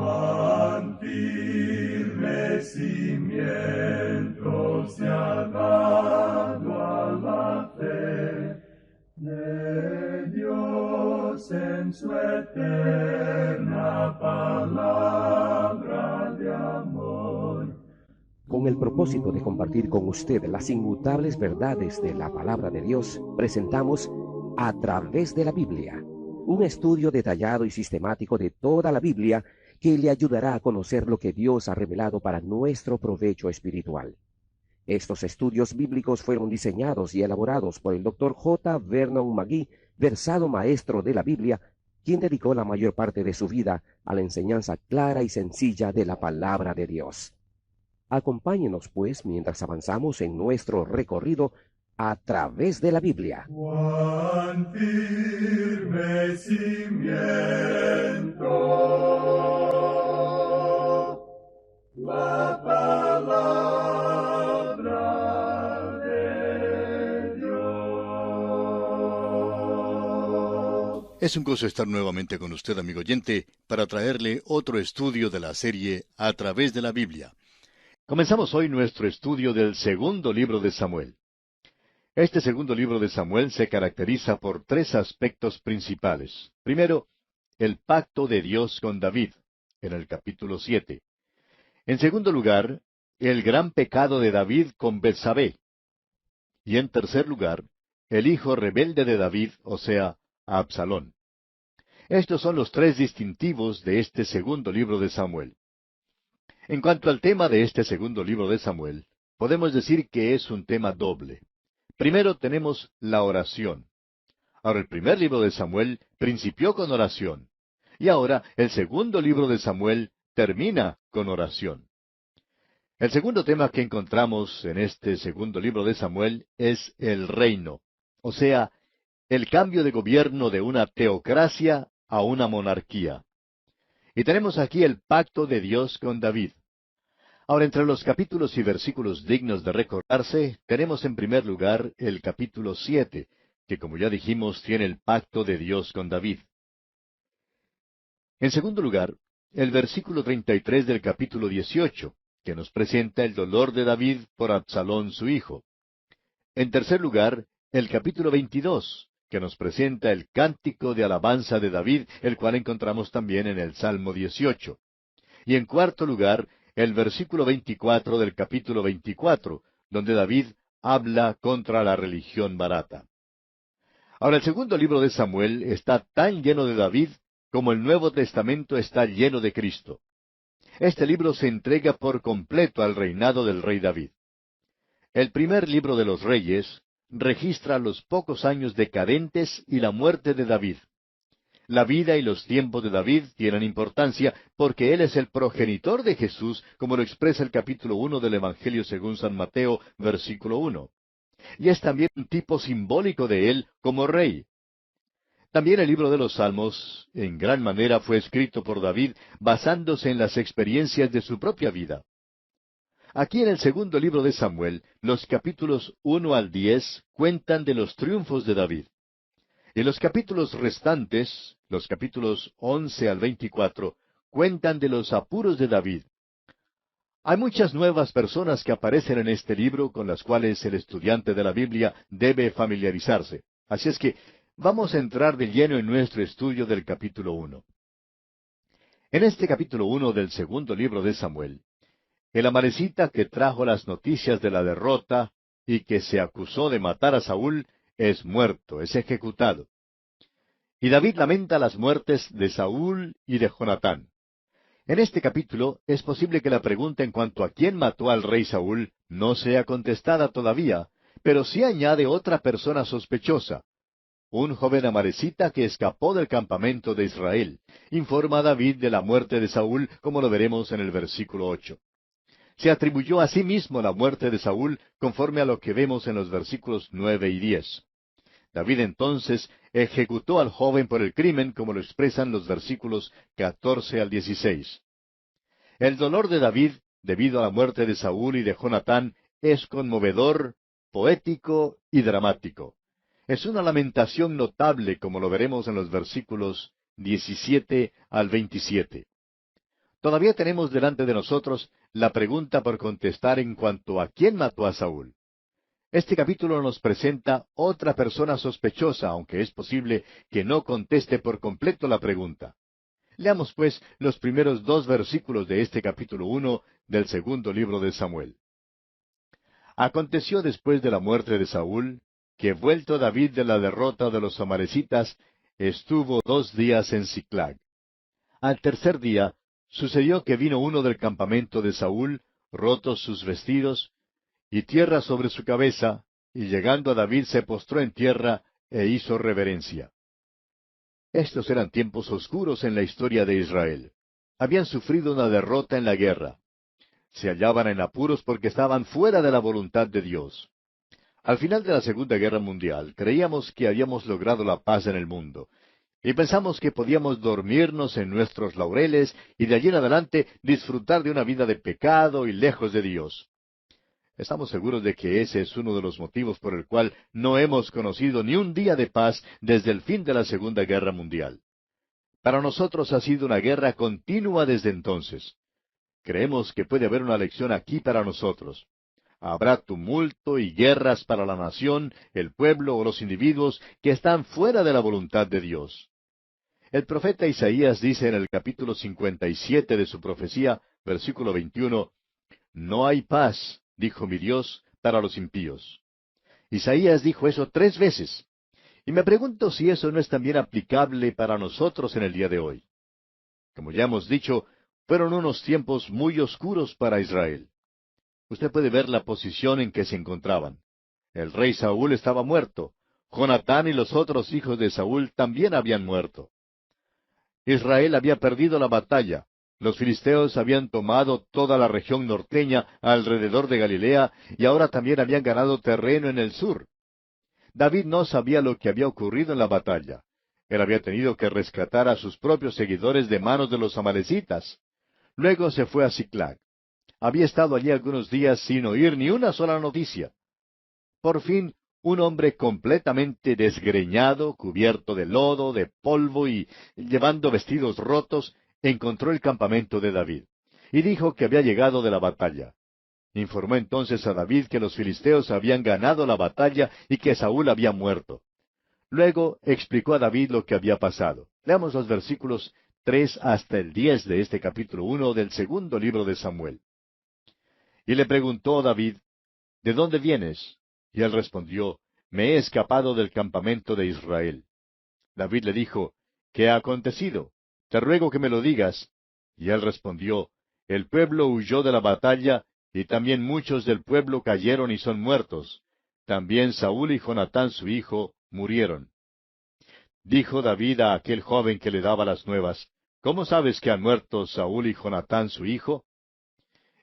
cuán firme cimiento se ha dado a la fe de Dios en su eterna palabra de amor. Con el propósito de compartir con usted las inmutables verdades de la palabra de Dios, presentamos A través de la Biblia, un estudio detallado y sistemático de toda la Biblia que le ayudará a conocer lo que Dios ha revelado para nuestro provecho espiritual. Estos estudios bíblicos fueron diseñados y elaborados por el Dr. J. Vernon McGee, versado maestro de la Biblia, quien dedicó la mayor parte de su vida a la enseñanza clara y sencilla de la palabra de Dios. Acompáñenos, pues, mientras avanzamos en nuestro recorrido a través de la Biblia. Cuán firme cimiento la palabra de Dios. Es un gozo estar nuevamente con usted, amigo oyente, para traerle otro estudio de la serie A través de la Biblia. Comenzamos hoy nuestro estudio del segundo libro de Samuel. Este segundo libro de Samuel se caracteriza por tres aspectos principales. Primero, el pacto de Dios con David, en el capítulo 7. En segundo lugar, el gran pecado de David con Betsabé. Y en tercer lugar, el hijo rebelde de David, o sea, Absalón. Estos son los tres distintivos de este segundo libro de Samuel. En cuanto al tema de este segundo libro de Samuel, podemos decir que es un tema doble. Primero tenemos la oración. Ahora, el primer libro de Samuel principió con oración. Y ahora, el segundo libro de Samuel termina con oración. El segundo tema que encontramos en este segundo libro de Samuel es el reino, o sea, el cambio de gobierno de una teocracia a una monarquía. Y tenemos aquí el pacto de Dios con David. Ahora, entre los capítulos y versículos dignos de recordarse, tenemos en primer lugar el capítulo 7, que como ya dijimos tiene el pacto de Dios con David. En segundo lugar, el versículo 33 del capítulo 18, que nos presenta el dolor de David por Absalón su hijo. En tercer lugar, el capítulo 22, que nos presenta el cántico de alabanza de David, el cual encontramos también en el Salmo 18. Y en cuarto lugar, el versículo 24 del capítulo 24, donde David habla contra la religión barata. Ahora, el segundo libro de Samuel está tan lleno de David como el Nuevo Testamento está lleno de Cristo. Este libro se entrega por completo al reinado del rey David. El primer libro de los Reyes registra los pocos años decadentes y la muerte de David. La vida y los tiempos de David tienen importancia porque él es el progenitor de Jesús, como lo expresa el capítulo 1 del Evangelio según San Mateo, versículo 1. Y es también un tipo simbólico de él como rey. También el libro de los Salmos, en gran manera, fue escrito por David basándose en las experiencias de su propia vida. Aquí en el segundo libro de Samuel, los capítulos 1 al 10 cuentan de los triunfos de David. Y los capítulos restantes, los capítulos 11 al 24, cuentan de los apuros de David. Hay muchas nuevas personas que aparecen en este libro con las cuales el estudiante de la Biblia debe familiarizarse. Así es que vamos a entrar de lleno en nuestro estudio del capítulo 1. En este capítulo 1 del segundo libro de Samuel, el amalecita que trajo las noticias de la derrota y que se acusó de matar a Saúl es muerto, es ejecutado. Y David lamenta las muertes de Saúl y de Jonatán. En este capítulo es posible que la pregunta en cuanto a quién mató al rey Saúl no sea contestada todavía, pero sí añade otra persona sospechosa. Un joven amalecita que escapó del campamento de Israel. Informa a David de la muerte de Saúl, como lo veremos en el versículo 8. Se atribuyó a sí mismo la muerte de Saúl, conforme a lo que vemos en los versículos 9 y 10. David entonces ejecutó al joven por el crimen, como lo expresan los versículos 14 al 16. El dolor de David, debido a la muerte de Saúl y de Jonatán, es conmovedor, poético y dramático. Es una lamentación notable, como lo veremos en los versículos 17 al 27. Todavía tenemos delante de nosotros la pregunta por contestar en cuanto a quién mató a Saúl. Este capítulo nos presenta otra persona sospechosa, aunque es posible que no conteste por completo la pregunta. Leamos pues los primeros 2 versículos de este capítulo 1 del segundo libro de Samuel. Aconteció después de la muerte de Saúl, que vuelto David de la derrota de los amalecitas, estuvo 2 días en Siclag. Al tercer día, sucedió que vino uno del campamento de Saúl, rotos sus vestidos, y tierra sobre su cabeza, y llegando a David se postró en tierra e hizo reverencia. Estos eran tiempos oscuros en la historia de Israel. Habían sufrido una derrota en la guerra. Se hallaban en apuros porque estaban fuera de la voluntad de Dios. Al final de la Segunda Guerra Mundial, creíamos que habíamos logrado la paz en el mundo, y pensamos que podíamos dormirnos en nuestros laureles y de allí en adelante disfrutar de una vida de pecado y lejos de Dios. Estamos seguros de que ese es uno de los motivos por el cual no hemos conocido ni un día de paz desde el fin de la Segunda Guerra Mundial. Para nosotros ha sido una guerra continua desde entonces. Creemos que puede haber una lección aquí para nosotros. Habrá tumulto y guerras para la nación, el pueblo o los individuos que están fuera de la voluntad de Dios. El profeta Isaías dice en el capítulo 57 de su profecía, versículo 21, «No hay paz, dijo mi Dios, para los impíos». Isaías dijo eso 3 veces. Y me pregunto si eso no es también aplicable para nosotros en el día de hoy. Como ya hemos dicho, fueron unos tiempos muy oscuros para Israel. Usted puede ver la posición en que se encontraban. El rey Saúl estaba muerto. Jonatán y los otros hijos de Saúl también habían muerto. Israel había perdido la batalla. Los filisteos habían tomado toda la región norteña alrededor de Galilea y ahora también habían ganado terreno en el sur. David no sabía lo que había ocurrido en la batalla. Él había tenido que rescatar a sus propios seguidores de manos de los amalecitas. Luego se fue a Siclag. Había estado allí algunos días sin oír ni una sola noticia. Por fin, un hombre completamente desgreñado, cubierto de lodo, de polvo y llevando vestidos rotos, encontró el campamento de David, y dijo que había llegado de la batalla. Informó entonces a David que los filisteos habían ganado la batalla y que Saúl había muerto. Luego explicó a David lo que había pasado. Leamos los versículos 3 hasta el 10 de este capítulo 1 del segundo libro de Samuel. Y le preguntó David, ¿de dónde vienes? Y él respondió, me he escapado del campamento de Israel. David le dijo, ¿qué ha acontecido? Te ruego que me lo digas. Y él respondió, el pueblo huyó de la batalla, y también muchos del pueblo cayeron y son muertos. También Saúl y Jonatán su hijo murieron. Dijo David a aquel joven que le daba las nuevas, ¿cómo sabes que han muerto Saúl y Jonatán su hijo?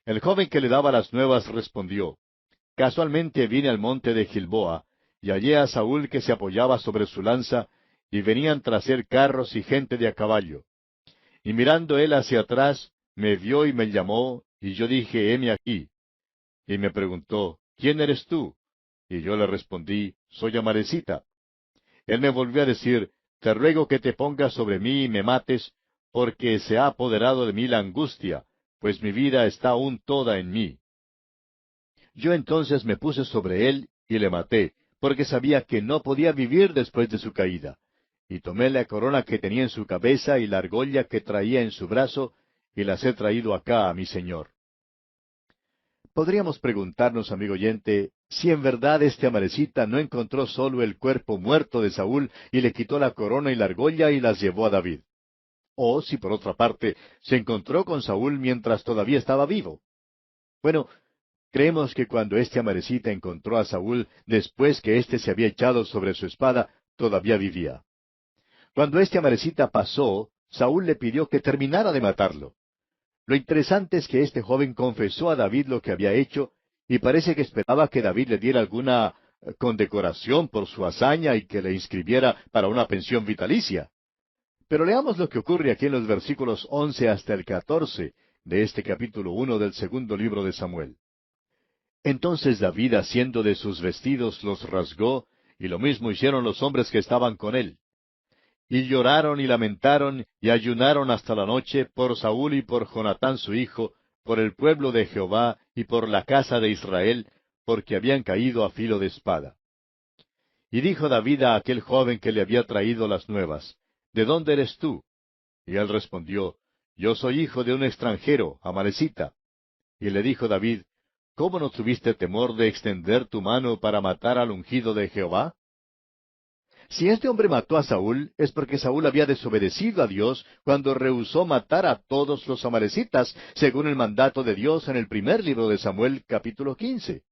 El joven que le daba las nuevas respondió, casualmente vine al monte de Gilboa, y hallé a Saúl que se apoyaba sobre su lanza, y venían tras él carros y gente de a caballo. Y mirando él hacia atrás, me vio y me llamó, y yo dije, heme aquí. Y me preguntó, ¿quién eres tú? Y yo le respondí, soy amalecita. Él me volvió a decir, te ruego que te pongas sobre mí y me mates, porque se ha apoderado de mí la angustia, pues mi vida está aún toda en mí. Yo entonces me puse sobre él y le maté, porque sabía que no podía vivir después de su caída. Y tomé la corona que tenía en su cabeza y la argolla que traía en su brazo, y las he traído acá a mi señor. Podríamos preguntarnos, amigo oyente, si en verdad este amalecita no encontró solo el cuerpo muerto de Saúl y le quitó la corona y la argolla y las llevó a David. O si por otra parte se encontró con Saúl mientras todavía estaba vivo. Bueno, creemos que cuando este amalecita encontró a Saúl después que éste se había echado sobre su espada, todavía vivía. Cuando este amalecita pasó, Saúl le pidió que terminara de matarlo. Lo interesante es que este joven confesó a David lo que había hecho, y parece que esperaba que David le diera alguna condecoración por su hazaña y que le inscribiera para una pensión vitalicia. Pero leamos lo que ocurre aquí en los versículos 11 hasta el 14 de este capítulo 1 del segundo libro de Samuel. Entonces David, haciendo de sus vestidos, los rasgó, y lo mismo hicieron los hombres que estaban con él. y lloraron y lamentaron y ayunaron hasta la noche por Saúl y por Jonatán su hijo, por el pueblo de Jehová y por la casa de Israel, porque habían caído a filo de espada. Y dijo David a aquel joven que le había traído las nuevas, ¿De dónde eres tú? Y él respondió, Yo soy hijo de un extranjero, amalecita. Y le dijo David, ¿Cómo no tuviste temor de extender tu mano para matar al ungido de Jehová? Si este hombre mató a Saúl, es porque Saúl había desobedecido a Dios cuando rehusó matar a todos los amalecitas, según el mandato de Dios en el primer libro de Samuel, capítulo 15.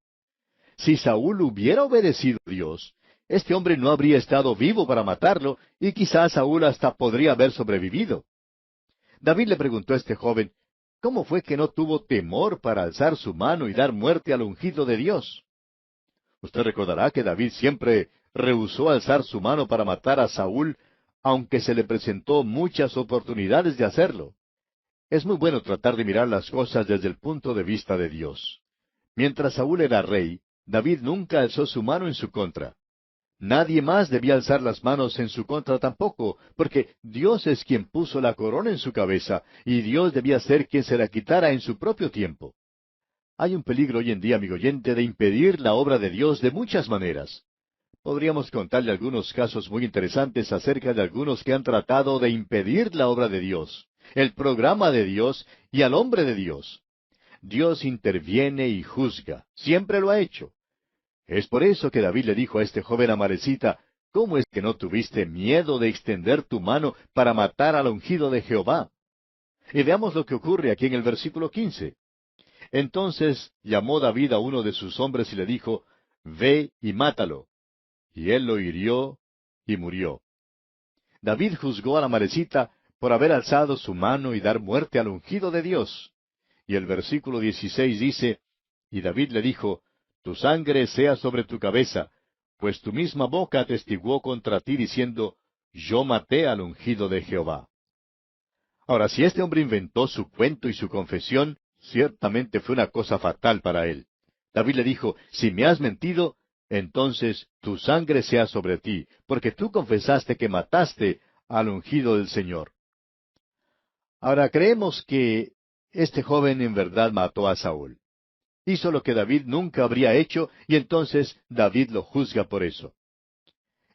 Si Saúl hubiera obedecido a Dios, este hombre no habría estado vivo para matarlo, y quizás Saúl hasta podría haber sobrevivido. David le preguntó a este joven, ¿cómo fue que no tuvo temor para alzar su mano y dar muerte al ungido de Dios? Usted recordará que David siempre rehusó alzar su mano para matar a Saúl, aunque se le presentó muchas oportunidades de hacerlo. Es muy bueno tratar de mirar las cosas desde el punto de vista de Dios. Mientras Saúl era rey, David nunca alzó su mano en su contra. Nadie más debía alzar las manos en su contra tampoco, porque Dios es quien puso la corona en su cabeza, y Dios debía ser quien se la quitara en su propio tiempo. Hay un peligro hoy en día, amigo oyente, de impedir la obra de Dios de muchas maneras. Podríamos contarle algunos casos muy interesantes acerca de algunos que han tratado de impedir la obra de Dios, el programa de Dios y al hombre de Dios. Dios interviene y juzga, siempre lo ha hecho. Es por eso que David le dijo a este joven amalecita, ¿cómo es que no tuviste miedo de extender tu mano para matar al ungido de Jehová? Y veamos lo que ocurre aquí en el versículo 15. Entonces llamó David a uno de sus hombres y le dijo, Ve y mátalo. Y él lo hirió y murió. David juzgó a la amalecita por haber alzado su mano y dar muerte al ungido de Dios. Y el versículo 16 dice, Y David le dijo, Tu sangre sea sobre tu cabeza, pues tu misma boca atestiguó contra ti diciendo, Yo maté al ungido de Jehová. Ahora, si este hombre inventó su cuento y su confesión, ciertamente fue una cosa fatal para él. David le dijo, Si me has mentido, entonces tu sangre sea sobre ti, porque tú confesaste que mataste al ungido del Señor. Ahora, creemos que este joven en verdad mató a Saúl. Hizo lo que David nunca habría hecho, y entonces David lo juzga por eso.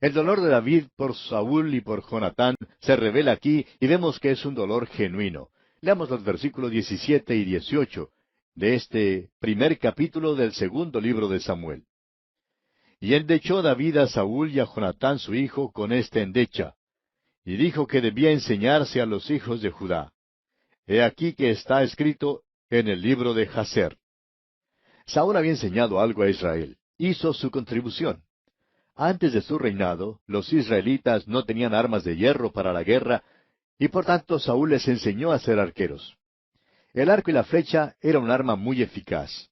El dolor de David por Saúl y por Jonatán se revela aquí, y vemos que es un dolor genuino. Leamos los versículos 17 y 18 de este primer capítulo del segundo libro de Samuel. Y endechó David a Saúl y a Jonatán su hijo con esta endecha, y dijo que debía enseñarse a los hijos de Judá. He aquí que está escrito en el libro de Jaser. Saúl había enseñado algo a Israel, hizo su contribución. Antes de su reinado, los israelitas no tenían armas de hierro para la guerra, y por tanto Saúl les enseñó a ser arqueros. El arco y la flecha era un arma muy eficaz.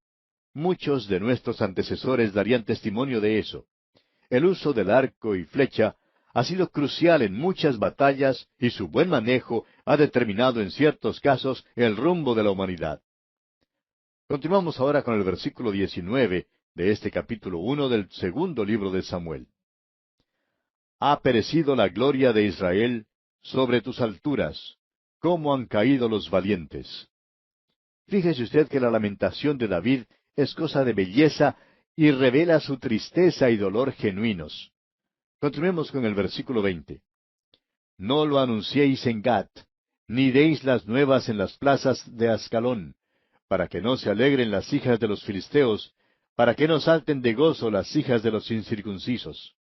Muchos de nuestros antecesores darían testimonio de eso. El uso del arco y flecha ha sido crucial en muchas batallas y su buen manejo ha determinado en ciertos casos el rumbo de la humanidad. Continuamos ahora con el versículo 19 de este capítulo 1 del segundo libro de Samuel. Ha perecido la gloria de Israel sobre tus alturas, cómo han caído los valientes. Fíjese usted que la lamentación de David es cosa de belleza y revela su tristeza y dolor genuinos. Continuemos con el versículo 20. No lo anunciéis en Gat, ni deis las nuevas en las plazas de Ascalón, para que no se alegren las hijas de los filisteos, para que no salten de gozo las hijas de los incircuncisos.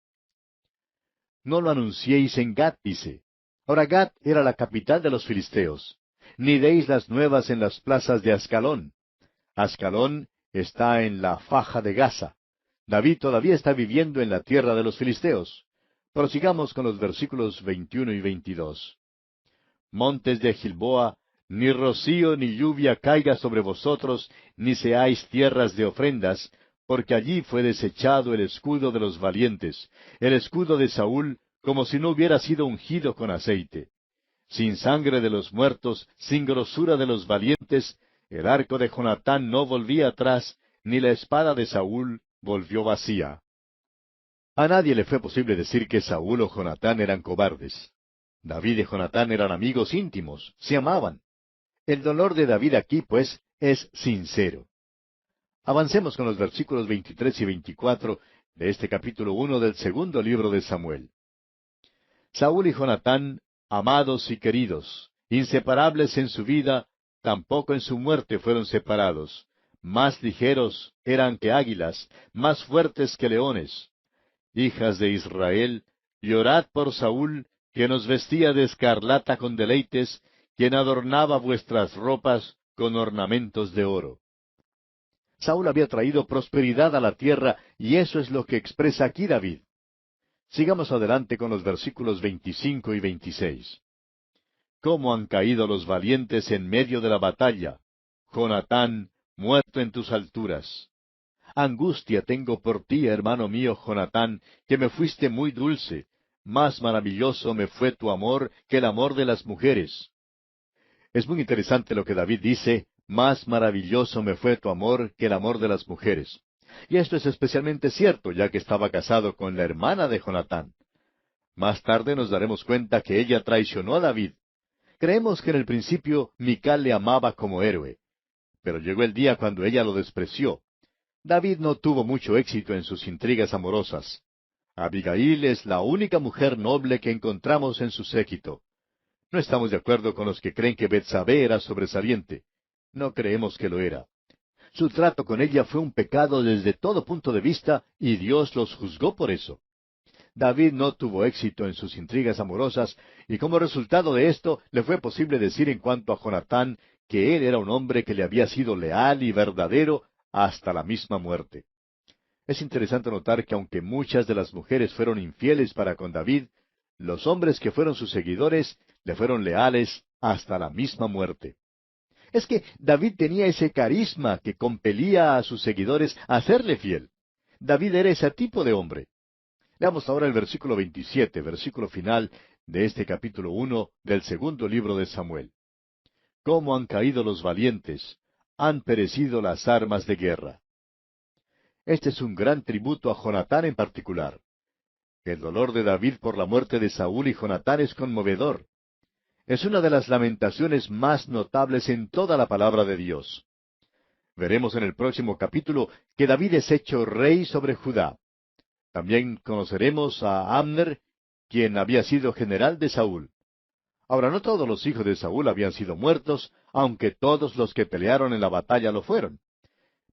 No lo anunciéis en Gat, dice. Ahora Gat era la capital de los filisteos. Ni deis las nuevas en las plazas de Ascalón. Ascalón está en la faja de Gaza. David todavía está viviendo en la tierra de los filisteos. Prosigamos con los versículos 21 y 22. Montes de Gilboa, ni rocío ni lluvia caiga sobre vosotros, ni seáis tierras de ofrendas, porque allí fue desechado el escudo de los valientes, el escudo de Saúl, como si no hubiera sido ungido con aceite. Sin sangre de los muertos, sin grosura de los valientes, el arco de Jonatán no volvía atrás, ni la espada de Saúl volvió vacía. A nadie le fue posible decir que Saúl o Jonatán eran cobardes. David y Jonatán eran amigos íntimos, se amaban. El dolor de David aquí, pues, es sincero. Avancemos con los versículos 23 y 24 de este capítulo 1 del segundo libro de Samuel. Saúl y Jonatán, amados y queridos, inseparables en su vida, tampoco en su muerte fueron separados. Más ligeros eran que águilas, más fuertes que leones. Hijas de Israel, llorad por Saúl, que nos vestía de escarlata con deleites, quien adornaba vuestras ropas con ornamentos de oro. Saúl había traído prosperidad a la tierra, y eso es lo que expresa aquí David. Sigamos adelante con los versículos 25 y 26. ¿Cómo han caído los valientes en medio de la batalla? Jonatán, muerto en tus alturas. Angustia tengo por ti, hermano mío Jonatán, que me fuiste muy dulce. Más maravilloso me fue tu amor que el amor de las mujeres. Es muy interesante lo que David dice, más maravilloso me fue tu amor que el amor de las mujeres. Y esto es especialmente cierto, ya que estaba casado con la hermana de Jonatán. Más tarde nos daremos cuenta que ella traicionó a David. Creemos que en el principio Mical le amaba como héroe, pero llegó el día cuando ella lo despreció. David no tuvo mucho éxito en sus intrigas amorosas. Abigail es la única mujer noble que encontramos en su séquito. No estamos de acuerdo con los que creen que Betsabé era sobresaliente. No creemos que lo era. Su trato con ella fue un pecado desde todo punto de vista, y Dios los juzgó por eso. David no tuvo éxito en sus intrigas amorosas, y como resultado de esto, le fue posible decir en cuanto a Jonatán que él era un hombre que le había sido leal y verdadero hasta la misma muerte. Es interesante notar que aunque muchas de las mujeres fueron infieles para con David, los hombres que fueron sus seguidores le fueron leales hasta la misma muerte. Es que David tenía ese carisma que compelía a sus seguidores a serle fiel. David era ese tipo de hombre. Leamos ahora el versículo 27, versículo final de este capítulo 1 del segundo libro de Samuel. ¿Cómo han caído los valientes? Han perecido las armas de guerra. Este es un gran tributo a Jonatán en particular. El dolor de David por la muerte de Saúl y Jonatán es conmovedor. Es una de las lamentaciones más notables en toda la palabra de Dios. Veremos en el próximo capítulo que David es hecho rey sobre Judá. También conoceremos a Abner, quien había sido general de Saúl. Ahora, no todos los hijos de Saúl habían sido muertos, aunque todos los que pelearon en la batalla lo fueron.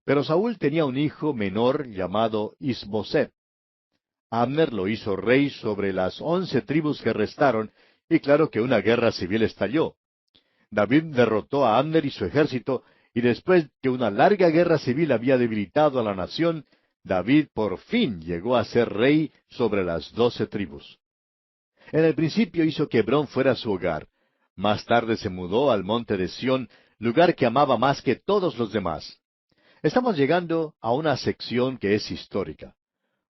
Pero Saúl tenía un hijo menor llamado Isboset. Abner lo hizo rey sobre las 11 tribus que restaron, y claro que una guerra civil estalló. David derrotó a Abner y su ejército, y después que una larga guerra civil había debilitado a la nación, David por fin llegó a ser rey sobre las 12 tribus. En el principio hizo que Hebrón fuera su hogar. Más tarde se mudó al monte de Sión, lugar que amaba más que todos los demás. Estamos llegando a una sección que es histórica.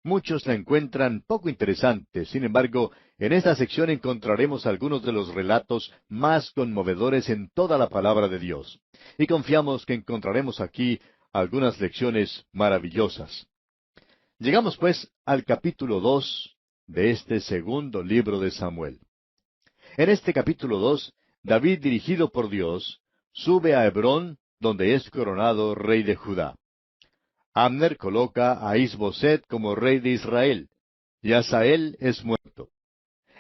Muchos la encuentran poco interesante, sin embargo, en esta sección encontraremos algunos de los relatos más conmovedores en toda la palabra de Dios. Y confiamos que encontraremos aquí algunas lecciones maravillosas. Llegamos pues al capítulo 2 de este segundo libro de Samuel. En este capítulo 2, David, dirigido por Dios, sube a Hebrón, donde es coronado rey de Judá. Abner coloca a Isboset como rey de Israel, y Asael es muerto.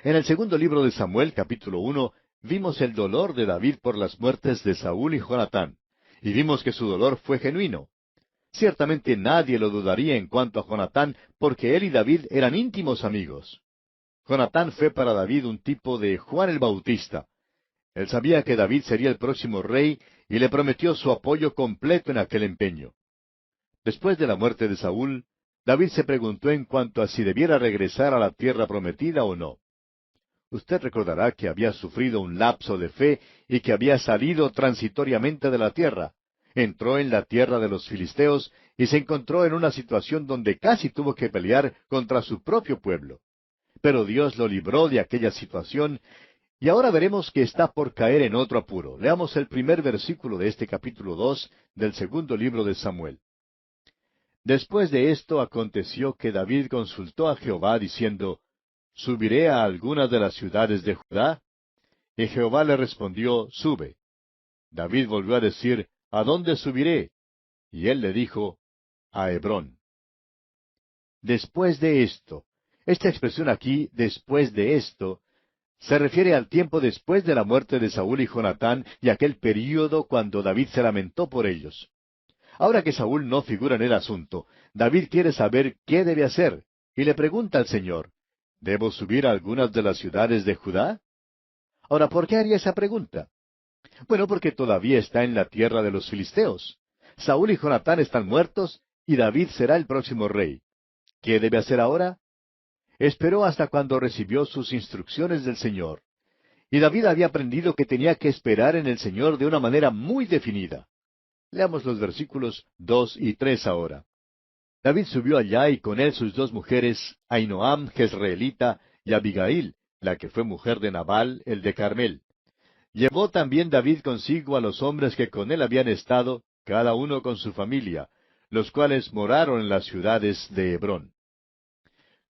En el segundo libro de Samuel, capítulo 1, vimos el dolor de David por las muertes de Saúl y Jonatán, y vimos que su dolor fue genuino. Ciertamente nadie lo dudaría en cuanto a Jonatán, porque él y David eran íntimos amigos. Jonatán fue para David un tipo de Juan el Bautista. Él sabía que David sería el próximo rey y le prometió su apoyo completo en aquel empeño. Después de la muerte de Saúl, David se preguntó en cuanto a si debiera regresar a la tierra prometida o no. Usted recordará que había sufrido un lapso de fe y que había salido transitoriamente de la tierra. Entró en la tierra de los filisteos y se encontró en una situación donde casi tuvo que pelear contra su propio pueblo. Pero Dios lo libró de aquella situación, y ahora veremos que está por caer en otro apuro. Leamos el primer versículo de este capítulo 2 del segundo libro de Samuel. Después de esto aconteció que David consultó a Jehová diciendo, ¿subiré a alguna de las ciudades de Judá? Y Jehová le respondió, Sube. David volvió a decir, ¿A dónde subiré? Y él le dijo, A Hebrón. Después de esto. Esta expresión aquí, después de esto, se refiere al tiempo después de la muerte de Saúl y Jonatán y aquel período cuando David se lamentó por ellos. Ahora que Saúl no figura en el asunto, David quiere saber qué debe hacer, y le pregunta al Señor, ¿debo subir a algunas de las ciudades de Judá? Ahora, ¿por qué haría esa pregunta? Bueno, porque todavía está en la tierra de los filisteos. Saúl y Jonatán están muertos, y David será el próximo rey. ¿Qué debe hacer ahora? Esperó hasta cuando recibió sus instrucciones del Señor. Y David había aprendido que tenía que esperar en el Señor de una manera muy definida. Leamos los versículos 2 y 3 ahora. David subió allá y con él sus dos mujeres, Ahinoam, jezreelita, y Abigail, la que fue mujer de Nabal, el de Carmel. Llevó también David consigo a los hombres que con él habían estado, cada uno con su familia, los cuales moraron en las ciudades de Hebrón.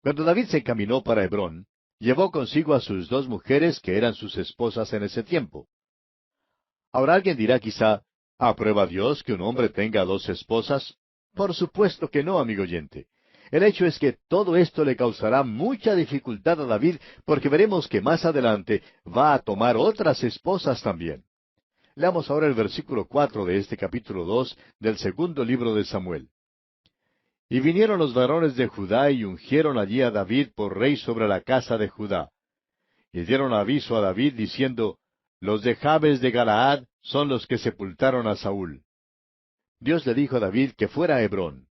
Cuando David se encaminó para Hebrón, llevó consigo a sus dos mujeres que eran sus esposas en ese tiempo. Ahora alguien dirá quizá, ¿aprueba Dios que un hombre tenga dos esposas? Por supuesto que no, amigo oyente. El hecho es que todo esto le causará mucha dificultad a David, porque veremos que más adelante va a tomar otras esposas también. Leamos ahora el versículo 4 de este capítulo 2 del segundo libro de Samuel. Y vinieron los varones de Judá y ungieron allí a David por rey sobre la casa de Judá. Y dieron aviso a David diciendo, Los de Jabes de Galaad son los que sepultaron a Saúl. Dios le dijo a David que fuera a Hebrón.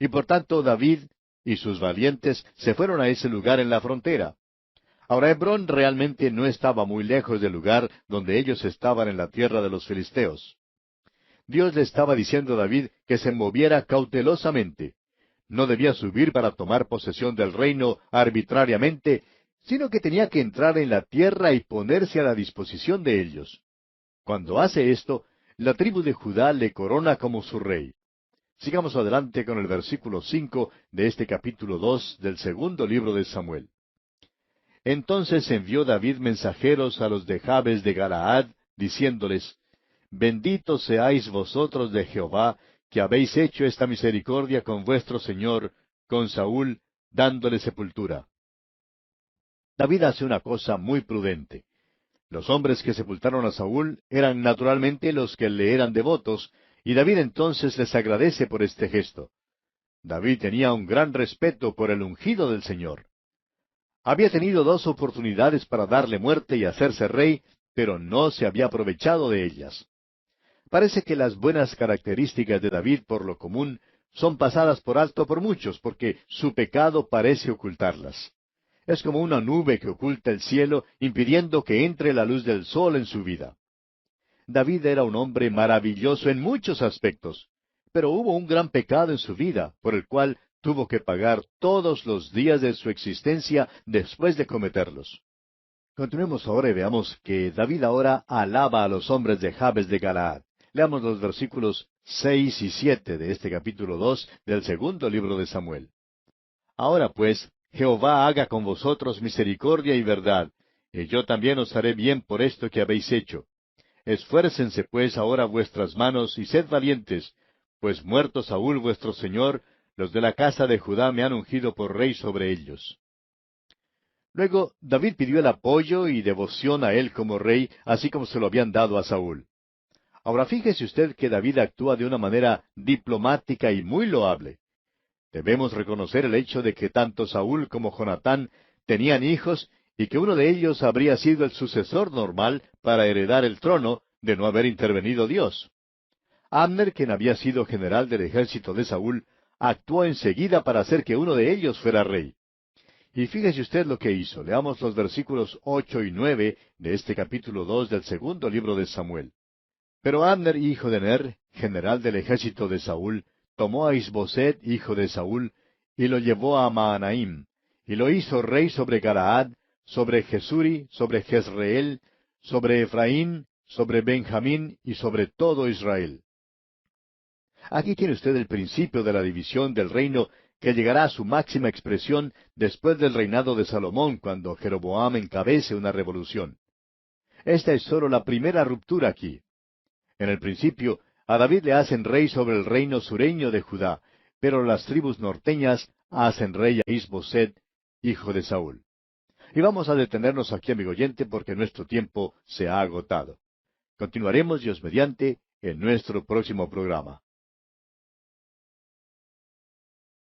Y por tanto David y sus valientes se fueron a ese lugar en la frontera. Ahora Hebrón realmente no estaba muy lejos del lugar donde ellos estaban en la tierra de los filisteos. Dios le estaba diciendo a David que se moviera cautelosamente. No debía subir para tomar posesión del reino arbitrariamente, sino que tenía que entrar en la tierra y ponerse a la disposición de ellos. Cuando hace esto, la tribu de Judá le corona como su rey. Sigamos adelante con el versículo 5 de este capítulo 2 del segundo libro de Samuel. Entonces envió David mensajeros a los de Jabes de Galaad, diciéndoles, Benditos seáis vosotros de Jehová, que habéis hecho esta misericordia con vuestro señor, con Saúl, dándole sepultura. David hace una cosa muy prudente. Los hombres que sepultaron a Saúl eran naturalmente los que le eran devotos, y David entonces les agradece por este gesto. David tenía un gran respeto por el ungido del Señor. Había tenido dos oportunidades para darle muerte y hacerse rey, pero no se había aprovechado de ellas. Parece que las buenas características de David, por lo común, son pasadas por alto por muchos, porque su pecado parece ocultarlas. Es como una nube que oculta el cielo, impidiendo que entre la luz del sol en su vida. David era un hombre maravilloso en muchos aspectos, pero hubo un gran pecado en su vida, por el cual tuvo que pagar todos los días de su existencia después de cometerlos. Continuemos ahora y veamos que David ahora alaba a los hombres de Jabes de Galaad. Leamos los versículos 6 y 7 de este capítulo 2 del segundo libro de Samuel. Ahora pues, Jehová haga con vosotros misericordia y verdad, y yo también os haré bien por esto que habéis hecho. Esfuércense pues ahora vuestras manos y sed valientes, pues muerto Saúl vuestro señor, los de la casa de Judá me han ungido por rey sobre ellos. Luego David pidió el apoyo y devoción a él como rey, así como se lo habían dado a Saúl. Ahora fíjese usted que David actúa de una manera diplomática y muy loable. Debemos reconocer el hecho de que tanto Saúl como Jonatán tenían hijos y que uno de ellos habría sido el sucesor normal para heredar el trono de no haber intervenido Dios. Abner, quien había sido general del ejército de Saúl, actuó enseguida para hacer que uno de ellos fuera rey. Y fíjese usted lo que hizo. Leamos los versículos 8 y 9 de este capítulo 2 del segundo libro de Samuel. Pero Abner, hijo de Ner, general del ejército de Saúl, tomó a Isboset, hijo de Saúl, y lo llevó a Mahanaim, y lo hizo rey sobre Galaad, sobre Jesuri, sobre Jezreel, sobre Efraín, sobre Benjamín y sobre todo Israel. Aquí tiene usted el principio de la división del reino que llegará a su máxima expresión después del reinado de Salomón, cuando Jeroboam encabece una revolución. Esta es sólo la primera ruptura aquí. En el principio, a David le hacen rey sobre el reino sureño de Judá, pero las tribus norteñas hacen rey a Isboset, hijo de Saúl. Y vamos a detenernos aquí, amigo oyente, porque nuestro tiempo se ha agotado. Continuaremos, Dios mediante, en nuestro próximo programa.